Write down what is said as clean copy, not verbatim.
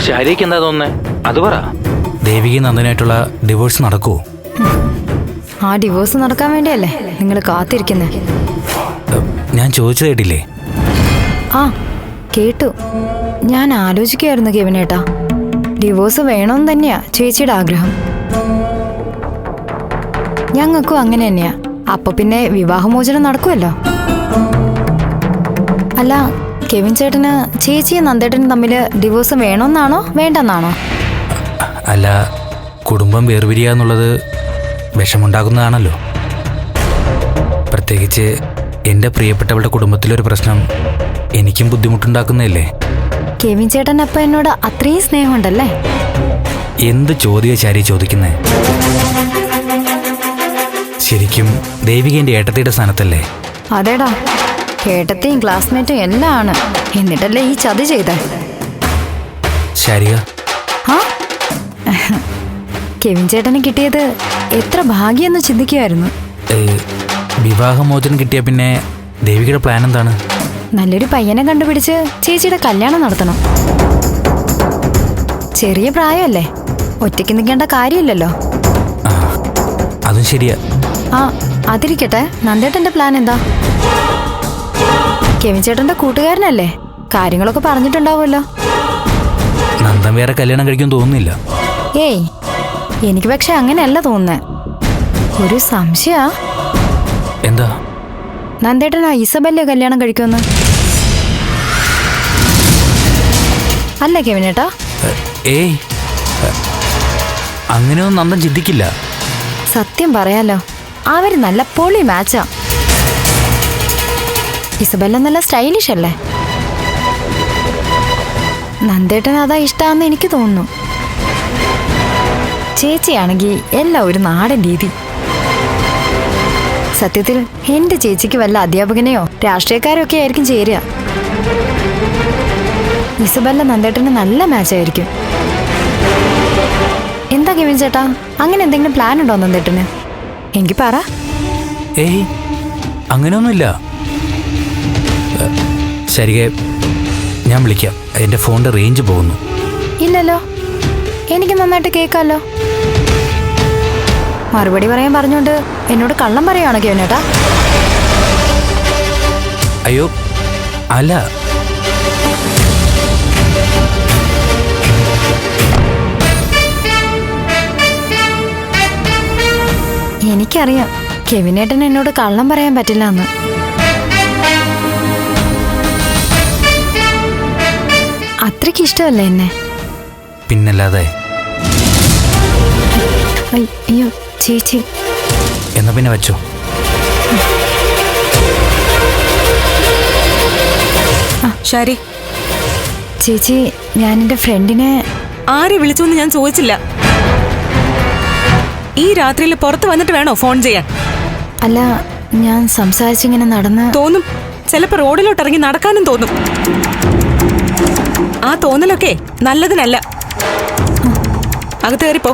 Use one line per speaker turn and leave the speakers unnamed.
ശാരിക്ക് എന്താ തോന്നുന്നേ? അത് പറ.
ദേവിക നന്ദനായിട്ടുള്ള ഡിവോഴ്സ് നടക്കുമോ?
ആ ഡിവോഴ്സ് നടക്കാൻ വേണ്ടിയല്ലേ നിങ്ങൾ കാത്തിരിക്കുന്നത്?
ഞാൻ ചോദിച്ചു കേട്ടില്ലേ?
ആ കേട്ടു. ഞാൻ ആലോചിക്കുകയായിരുന്നു കെവിനേട്ടാ, ഡിവോഴ്സ് വേണമെന്ന് തന്നെയാ ചേച്ചിയുടെ ആഗ്രഹം. ഞങ്ങൾക്കും അങ്ങനെ തന്നെയാ. അപ്പൊ പിന്നെ വിവാഹമോചനം നടക്കുമല്ലോ. അല്ല, കെവിൻ ചേട്ടന് ചേച്ചിയും നന്ദേട്ടനും തമ്മിൽ ഡിവോഴ്സ് വേണമെന്നാണോ വേണ്ടെന്നാണോ?
അല്ല, കുടുംബം വേർപിരിയുക എന്നുള്ളത് വിഷമുണ്ടാക്കുന്നതാണല്ലോ. പ്രത്യേകിച്ച് എൻ്റെ പ്രിയപ്പെട്ടവളുടെ കുടുംബത്തിലൊരു പ്രശ്നം എനിക്കും ബുദ്ധിമുട്ടുണ്ടാക്കുന്നതല്ലേ.
കെവിൻ ചേട്ടൻ അപ്പം എന്നോട് അത്രയും സ്നേഹമുണ്ടല്ലേ?
എന്ത് ചോദ്യം ശാരി ചോദിക്കുന്നേ? ശരിക്കും ദേവിക എൻ്റെ ഏട്ടത്തിയുടെ സ്ഥാനത്തല്ലേ?
അതേടാ, ഏട്ടത്തെയും ക്ലാസ്മേറ്റും എല്ലാം ആണ്. എന്നിട്ടല്ലേ ഈ ചതി ചെയ്തേ?
ശാരിക,
ആ കെവിൻ ചേട്ടന് കിട്ടിയത് എത്ര ഭാഗ്യെന്ന് ചിന്തിക്കുമായിരുന്നു.
വിവാഹമോചനം കിട്ടിയ പിന്നെ ദേവികയുടെ പ്ലാൻ എന്താണ്?
നല്ലൊരു പയ്യനെ കണ്ടുപിടിച്ച് ചേച്ചിയുടെ കല്യാണം നടത്തണം. ചെറിയ പ്രായമല്ലേ, ഒറ്റയ്ക്ക് നിൽക്കേണ്ട കാര്യമില്ലല്ലോ.
ആ, അതും ശരിയാ.
ആ അതിരിക്കട്ടെ, നന്ദേട്ടന്റെ പ്ലാൻ എന്താ? കെവിൻ ചേട്ടന്റെ കൂട്ടുകാരനല്ലേ, കാര്യങ്ങളൊക്കെ പറഞ്ഞിട്ടുണ്ടാവുമല്ലോ.
നന്ദൻ വേറെ കല്യാണം കഴിക്കാൻ തോന്നുന്നില്ല.
ഏയ്, എനിക്ക് പക്ഷെ അങ്ങനെയല്ല തോന്നുന്നേ. ഒരു സംശയ.
എന്താ?
നന്ദേട്ടൻ ഇസബെല്ലെ കല്യാണം കഴിക്കുമെന്ന്. അല്ല കെവിനേട്ടാ?
ഏയ്, അങ്ങനെയൊന്നും നന്ദൻ ചിന്തിക്കില്ല.
സത്യം പറയാലോ, അവര് നല്ല പൊളി മാച്ചാ. ഇസബെല്ല നല്ല സ്റ്റൈലിഷ് അല്ലേ? നന്ദേട്ടൻ അതാ ഇഷ്ടാന്ന് എനിക്ക് തോന്നുന്നു. ചേച്ചിയാണെങ്കിൽ എല്ലാം ഒരു നാടൻ രീതി. സത്യത്തിൽ എന്റെ ചേച്ചിക്ക് വല്ല അധ്യാപകനെയോ രാഷ്ട്രീയക്കാരോ ഒക്കെ ആയിരിക്കും ചേരുക. ഇസബെല്ല നന്ദേട്ടന് നല്ല മാച്ചായിരിക്കും. എന്താ കെവിൻ ചേട്ടാ, അങ്ങനെ എന്തെങ്കിലും പ്ലാൻ ഉണ്ടോ നന്ദേട്ടന്? എങ്കിൽ പറ.
ഏയ്, അങ്ങനെയൊന്നുമില്ല. ശരികെ, ഞാൻ വിളിക്കാം. എൻ്റെ ഫോണിൻ്റെ റേഞ്ച് പോകുന്നു.
ഇല്ലല്ലോ, എനിക്ക് നന്നായിട്ട് കേൾക്കാമല്ലോ. മറുപടി പറയാൻ പറഞ്ഞോണ്ട് എന്നോട് കള്ളം പറയുവാണോ കെവിനേട്ടാ?
അയ്യോ അല്ല,
എനിക്കറിയാം കെവിനേട്ടൻ എന്നോട് കള്ളം പറയാൻ പറ്റില്ല എന്ന്. അത്രയ്ക്ക് ഇഷ്ടമല്ലേ എന്നെ?
പിന്നല്ലാതെ.
അയ്യോ ചേച്ചി.
എന്നാ പിന്നെ വെച്ചോ.
ശരി
ചേച്ചി, ഞാൻ എൻ്റെ ഫ്രണ്ടിനെ.
ആരെ വിളിച്ചോന്ന് ഞാൻ ചോദിച്ചില്ല. ഈ രാത്രിയിൽ പുറത്ത് വന്നിട്ട് വേണോ ഫോൺ ചെയ്യാൻ?
അല്ല, ഞാൻ സംസാരിച്ചിങ്ങനെ നടന്ന്.
തോന്നും, ചിലപ്പോ റോഡിലോട്ട് ഇറങ്ങി നടക്കാനും തോന്നും. ആ തോന്നലൊക്കെ നല്ലതിനല്ല. അകത്ത് കയറിപ്പോ.